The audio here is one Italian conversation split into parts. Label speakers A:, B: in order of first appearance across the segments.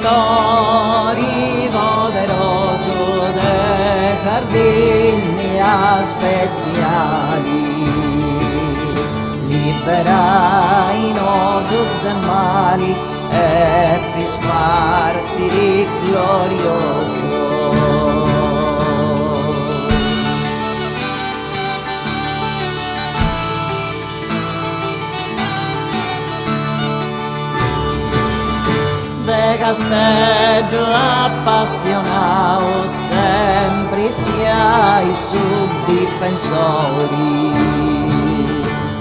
A: protettori poderoso de Sardegna speziali, liberai nos dal mali e fis martiri glorioso. De Castello appassionato sempre siai subdifensori,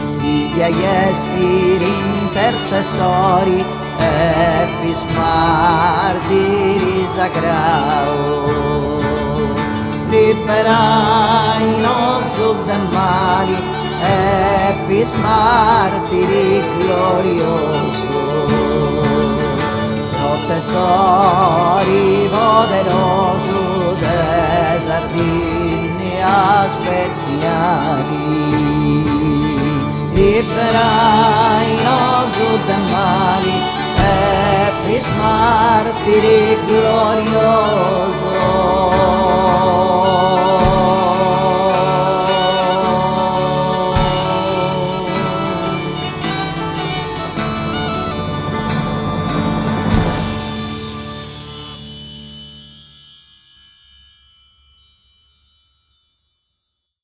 A: si esseri intercessori e fis martiri sacrao, liberai nos dal mali e fis martiri glorioso. Protettori poderoso de Sardegna speziali, liberai nos dal mali e fis martiri glorioso.